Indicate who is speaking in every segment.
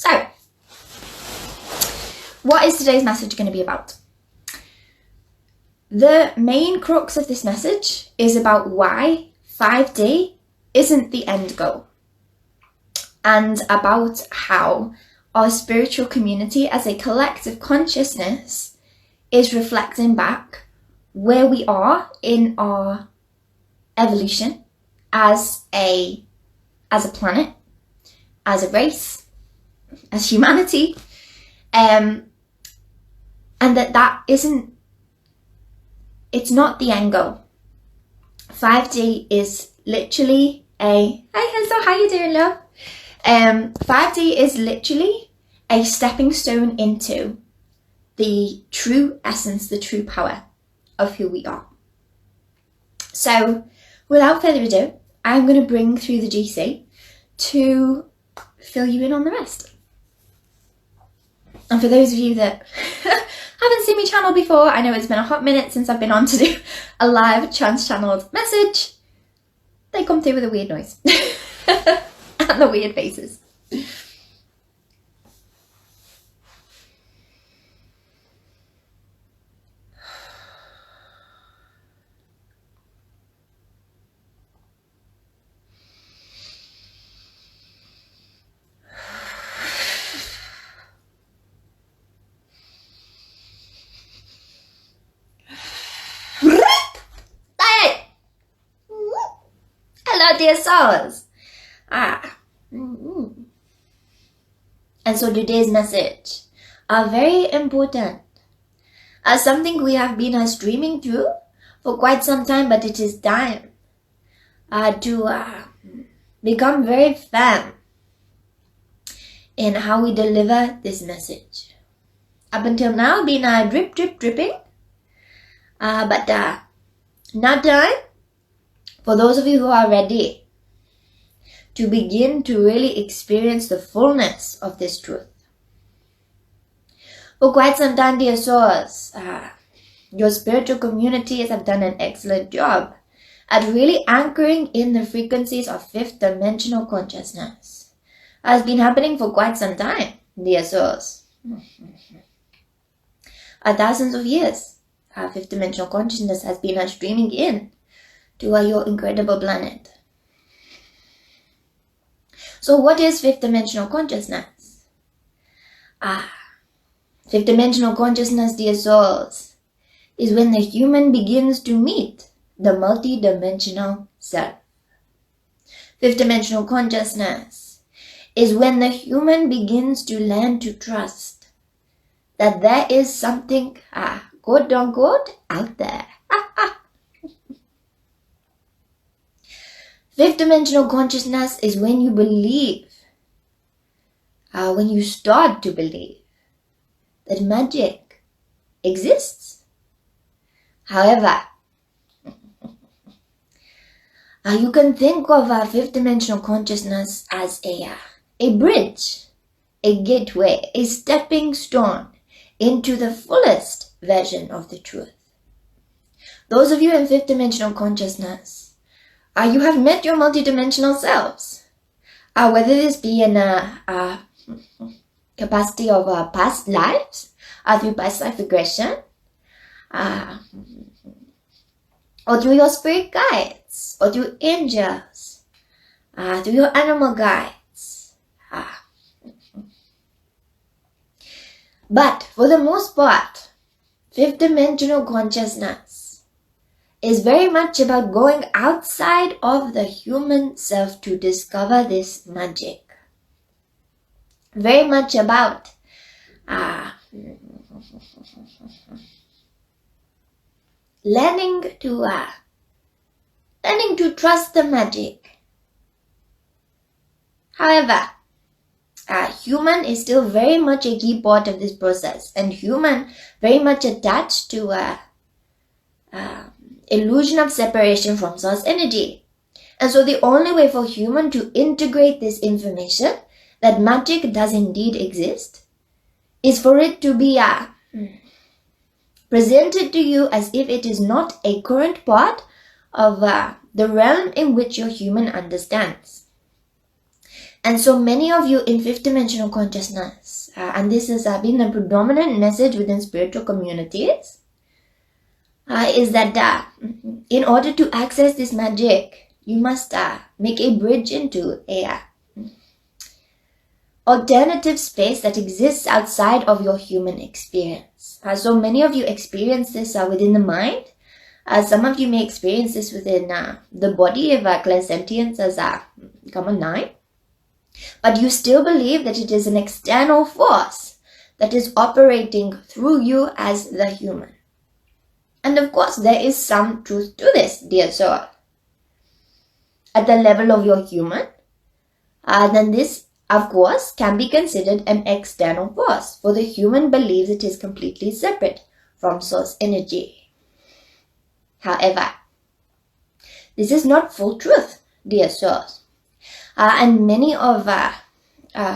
Speaker 1: So, what is today's message going to be about? The main crux of this message is about why 5D isn't the end goal, and about how our spiritual community as a collective consciousness is reflecting back where we are in our evolution as a planet, as a race, as humanity, and that isn't, it's not the end goal. 5D is literally hey Hazel, how you doing, love? 5D is literally a stepping stone into the true essence, the true power of who we are. So, without further ado, I'm going to bring through the GC to fill you in on the rest. And for those of you that haven't seen my channel before, I know it's been a hot minute since I've been on to do a live trans-channeled message. They come through with a weird noise. And the weird faces. Hello, dear souls. And so today's message are very important, as something we have been streaming through for quite some time, but it is time to become very firm in how we deliver this message. Up until now, been dripping, but now time for those of you who are ready to begin to really experience the fullness of this truth. For quite some time, dear souls, your spiritual communities have done an excellent job at really anchoring in the frequencies of fifth dimensional consciousness. Has been happening for quite some time, dear souls. Thousands of years, fifth dimensional consciousness has been streaming in to your incredible planet. So what is fifth dimensional consciousness? Fifth dimensional consciousness, dear souls, is when the human begins to meet the multi-dimensional self. Fifth dimensional consciousness is when the human begins to learn to trust that there is something, quote unquote, out there. Fifth dimensional consciousness is when you believe, when you start to believe that magic exists. However, you can think of fifth dimensional consciousness as a bridge, a gateway, a stepping stone into the fullest version of the truth. Those of you in fifth dimensional consciousness, you have met your multidimensional selves. Whether this be in a capacity of past lives, through past life regression, or through your spirit guides, or through angels, through your animal guides. But for the most part, fifth dimensional consciousness is very much about going outside of the human self to discover this magic. Very much about learning to trust the magic. However, human is still very much a key part of this process, and human very much attached to illusion of separation from source energy. And so the only way for human to integrate this information that magic does indeed exist is for it to be presented to you as if it is not a current part of the realm in which your human understands. And so many of you in fifth dimensional consciousness, and this has been a predominant message within spiritual communities, is that in order to access this magic, you must make a bridge into a alternative space that exists outside of your human experience. So many of you experience this within the mind. Some of you may experience this within the body if clairsentience has come online. But you still believe that it is an external force that is operating through you as the human. And of course, there is some truth to this, dear soul. At the level of your human, then this, of course, can be considered an external force, for the human believes it is completely separate from source energy. However, this is not full truth, dear souls. And many of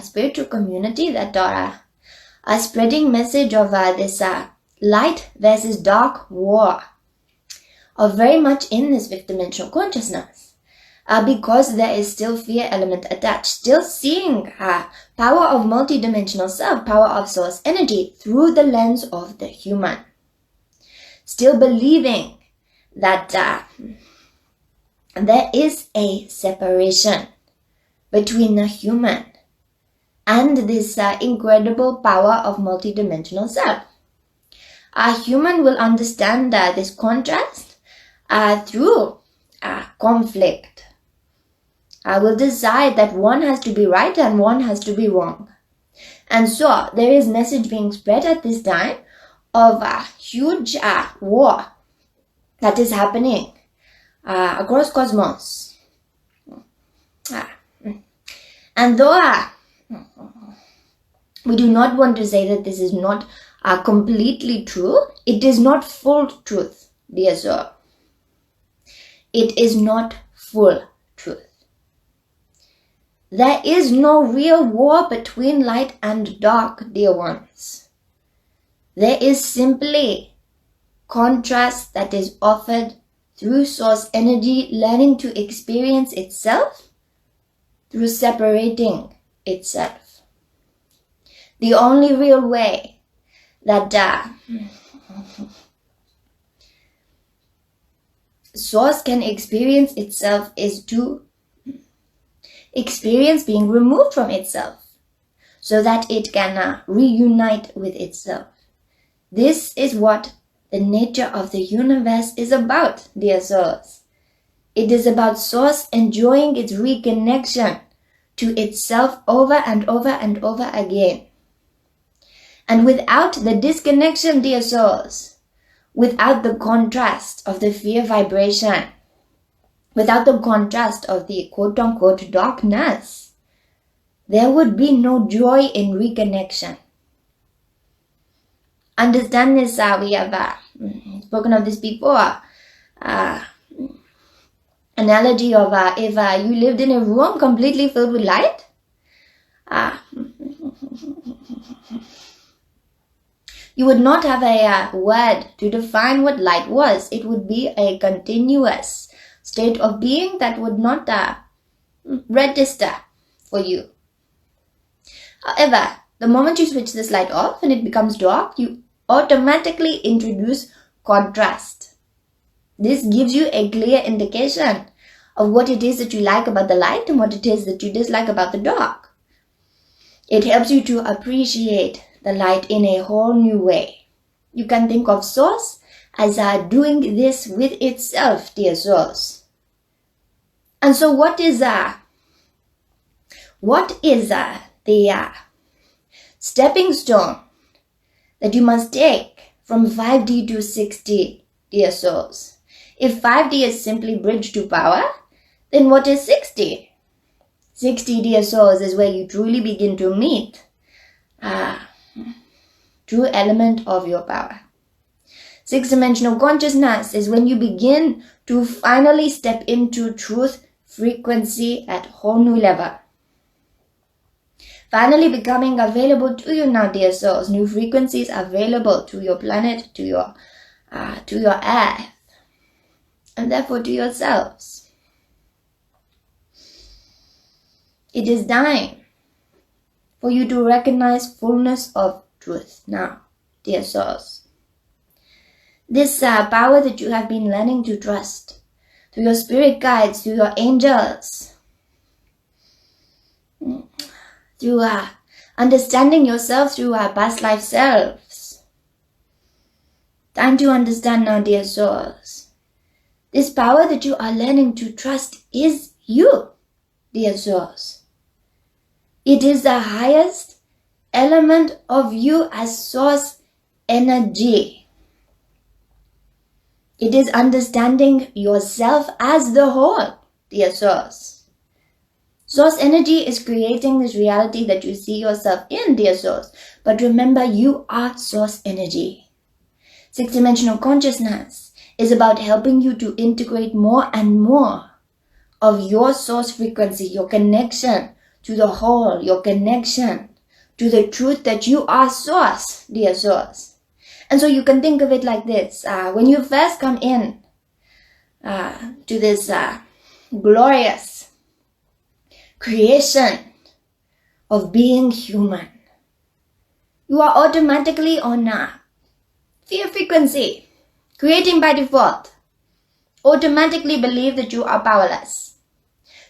Speaker 1: spiritual community that are spreading message of this light versus dark war are very much in this fifth dimensional consciousness because there is still fear element attached, still seeing power of multidimensional self, power of source energy through the lens of the human, still believing that there is a separation between the human and this incredible power of multidimensional self. A human will understand this contrast through conflict. Will decide that one has to be right and one has to be wrong. And so there is message being spread at this time of a huge war that is happening across cosmos. And though we do not want to say that this is not completely true, it is not full truth, dear soul. It is not full truth. There is no real war between light and dark, dear ones. There is simply contrast that is offered through source energy learning to experience itself through separating itself. The only real way that source can experience itself is to experience being removed from itself so that it can reunite with itself. This is what the nature of the universe is about, dear souls. It is about source enjoying its reconnection to itself over and over and over again. And without the disconnection, dear souls, without the contrast of the fear vibration, without the contrast of the quote-unquote darkness, there would be no joy in reconnection. Understand this, we have spoken of this before. Analogy of if you lived in a room completely filled with light, you would not have a word to define what light was. It would be a continuous state of being that would not register for you. However, the moment you switch this light off and it becomes dark, you automatically introduce contrast. This gives you a clear indication of what it is that you like about the light and what it is that you dislike about the dark. It helps you to appreciate the light in a whole new way. You can think of source as doing this with itself, dear souls. And so what is the stepping stone that you must take from 5D to 6D, dear souls? If 5D is simply bridge to power, then what is 6D? 6D, dear souls, is where you truly begin to meet true element of your power. Six-dimensional consciousness is when you begin to finally step into truth frequency at whole new level. Finally becoming available to you now, dear souls. New frequencies available to your planet, to your earth, and therefore to yourselves. It is time for you to recognize fullness of truth now, dear souls. This power that you have been learning to trust through your spirit guides, through your angels, through understanding yourself through past life selves. Time to understand now, dear souls. This power that you are learning to trust is you, dear souls. It is the highest element of you as source energy. It is understanding yourself as the whole, dear souls. Source energy is creating this reality that you see yourself in, dear souls. But remember, you are source energy. Six-dimensional consciousness is about helping you to integrate more and more of your source frequency, your connection to the whole, your connection to the truth that you are source, dear souls. And so you can think of it like this. When you first come in to this glorious creation of being human, you are automatically on fear frequency, creating by default. Automatically believe that you are powerless.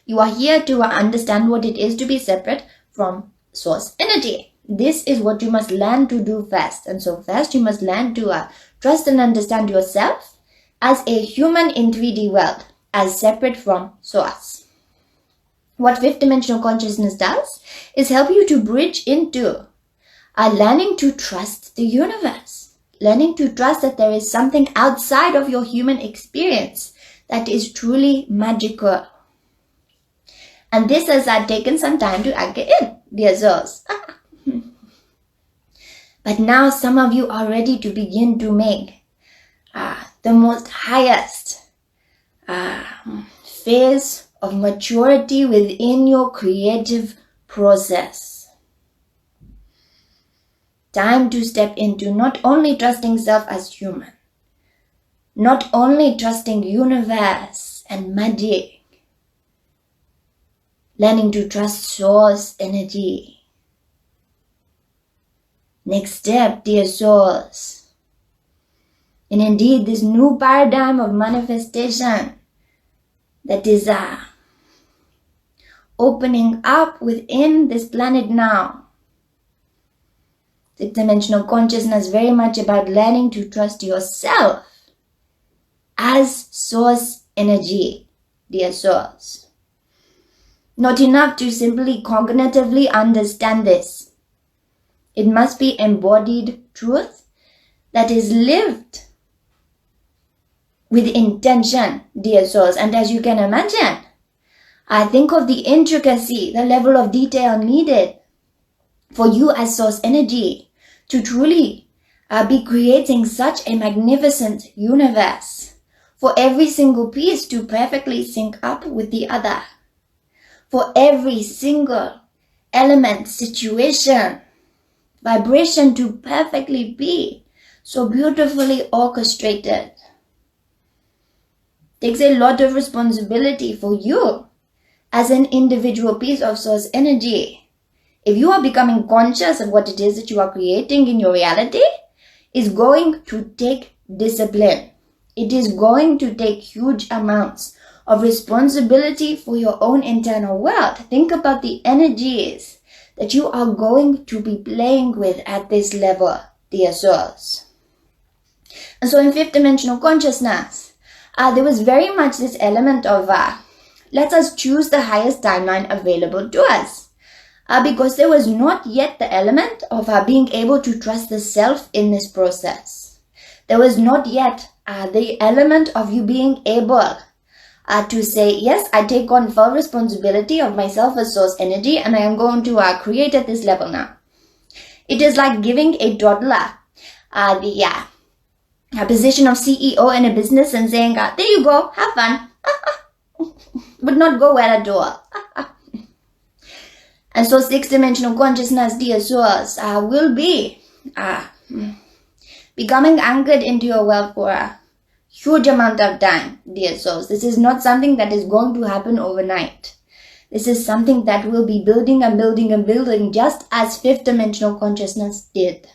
Speaker 1: You are here to understand what it is to be separate from source energy. This is what you must learn to do first. And so first you must learn to trust and understand yourself as a human in 3D world, as separate from source. What fifth dimensional consciousness does is help you to bridge into learning to trust the universe. Learning to trust that there is something outside of your human experience that is truly magical. And this has taken some time to anchor in, dear souls. But now some of you are ready to begin to make the most highest phase of maturity within your creative process. Time to step into not only trusting self as human, not only trusting universe and magic, learning to trust source energy. Next step, dear souls. And indeed, this new paradigm of manifestation that is opening up within this planet now. Six-dimensional consciousness is very much about learning to trust yourself as source energy, dear souls. Not enough to simply cognitively understand this. It must be embodied truth that is lived with intention, dear souls. And as you can imagine, I think of the intricacy, the level of detail needed for you as source energy to truly be creating such a magnificent universe, for every single piece to perfectly sync up with the other, for every single element, situation, vibration to perfectly be so beautifully orchestrated. Takes a lot of responsibility for you as an individual piece of source energy. If you are becoming conscious of what it is that you are creating in your reality, is going to take discipline. It is going to take huge amounts of responsibility for your own internal world. Think about the energies that you are going to be playing with at this level, dear souls. And so in fifth dimensional consciousness, there was very much this element of let us choose the highest timeline available to us. Because there was not yet the element of being able to trust the self in this process. There was not yet the element of you being able to say, yes, I take on full responsibility of myself as source energy and I am going to create at this level now. It is like giving a toddler the position of CEO in a business and saying, there you go, have fun. Would not go well at all. And so six-dimensional consciousness, dear souls, will be becoming anchored into your world for a huge amount of time, dear souls. This is not something that is going to happen overnight. This is something that will be building and building and building, just as fifth dimensional consciousness did.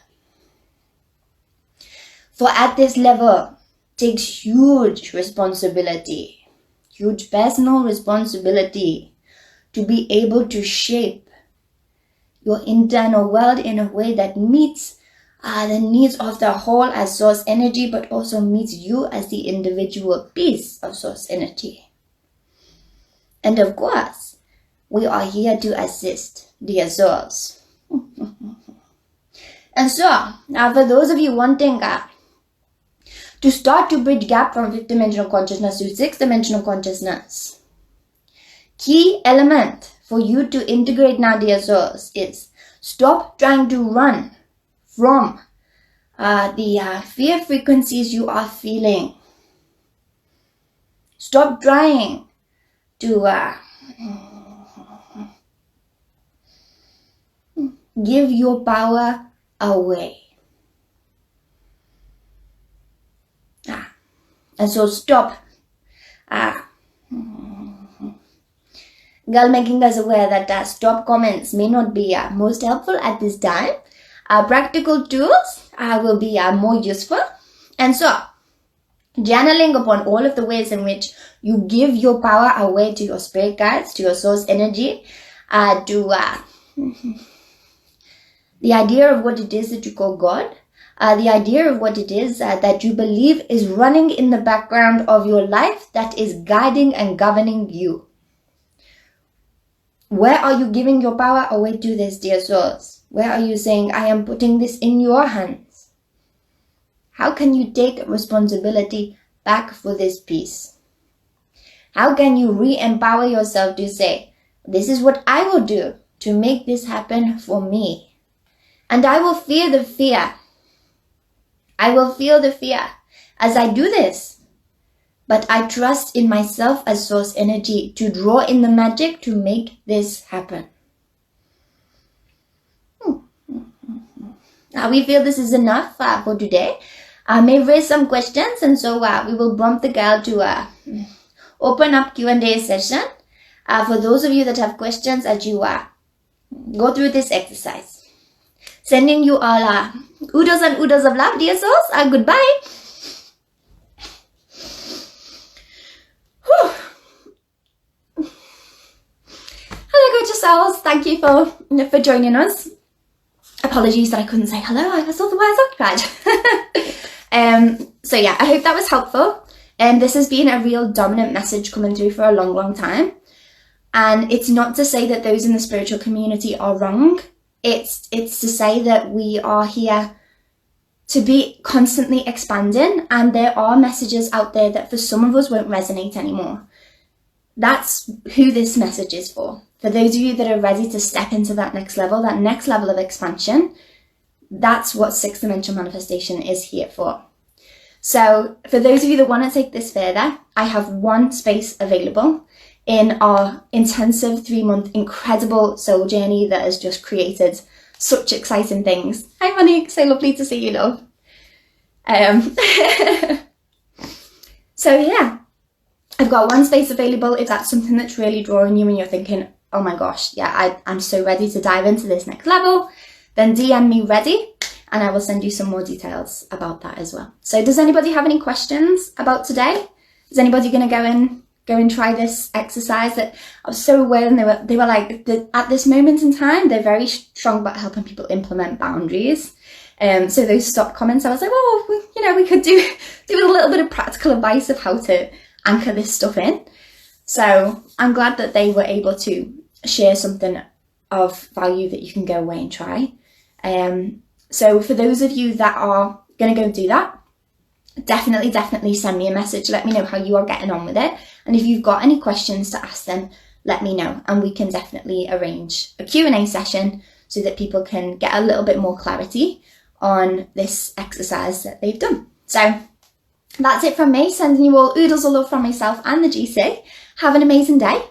Speaker 1: For at this level takes huge responsibility, huge personal responsibility to be able to shape your internal world in a way that meets the needs of the whole as source energy, but also meets you as the individual piece of source energy. And of course, we are here to assist, dear souls. And so, now for those of you wanting to start to bridge gap from fifth dimensional consciousness to sixth dimensional consciousness, key element for you to integrate now, dear souls, is stop trying to run from the fear frequencies you are feeling. Stop trying to give your power away. And so stop girl making us aware that stop comments may not be most helpful at this time. Practical tools will be more useful. And so, journaling upon all of the ways in which you give your power away to your spirit guides, to your source energy, to the idea of what it is that you call God, the idea of what it is that you believe is running in the background of your life that is guiding and governing you. Where are you giving your power away to this, dear souls? Where are you saying, I am putting this in your hands? How can you take responsibility back for this piece? How can you re-empower yourself to say, this is what I will do to make this happen for me? And I will feel the fear. I will feel the fear as I do this. But I trust in myself as source energy to draw in the magic to make this happen. We feel this is enough for today. I may raise some questions, and so we will prompt the girl to open up Q&A session. For those of you that have questions as you go through this exercise. Sending you all oodles and oodles of love, dear souls. Goodbye. Hello, gorgeous souls. Thank you for joining us. Apologies that I couldn't say hello. I was otherwise occupied. So yeah, I hope that was helpful. This has been a real dominant message coming through for a long, long time. And it's not to say that those in the spiritual community are wrong. It's to say that we are here to be constantly expanding, and there are messages out there that for some of us won't resonate anymore. That's who this message is for. For those of you that are ready to step into that next level of expansion, that's what sixth dimensional manifestation is here for. So for those of you that want to take this further, I have one space available in our intensive 3-month incredible soul journey that has just created such exciting things. Hi honey, so lovely to see you, love. So yeah, I've got one space available. If that's something that's really drawing you and you're thinking, oh my gosh, yeah, I'm so ready to dive into this next level, then DM me ready and I will send you some more details about that as well. So does anybody have any questions about today? Is anybody going to go and try this exercise that I was so aware, and they were like, at this moment in time, they're very strong about helping people implement boundaries. So those stop comments, I was like, well, we could do a little bit of practical advice of how to anchor this stuff in. So I'm glad that they were able to share something of value that you can go away and try. So for those of you that are going to go do that, definitely send me a message. Let me know how you are getting on with it. And if you've got any questions to ask them, let me know. And we can definitely arrange a Q&A session so that people can get a little bit more clarity on this exercise that they've done. So that's it from me. Sending you all oodles of love from myself and the GC. Have an amazing day.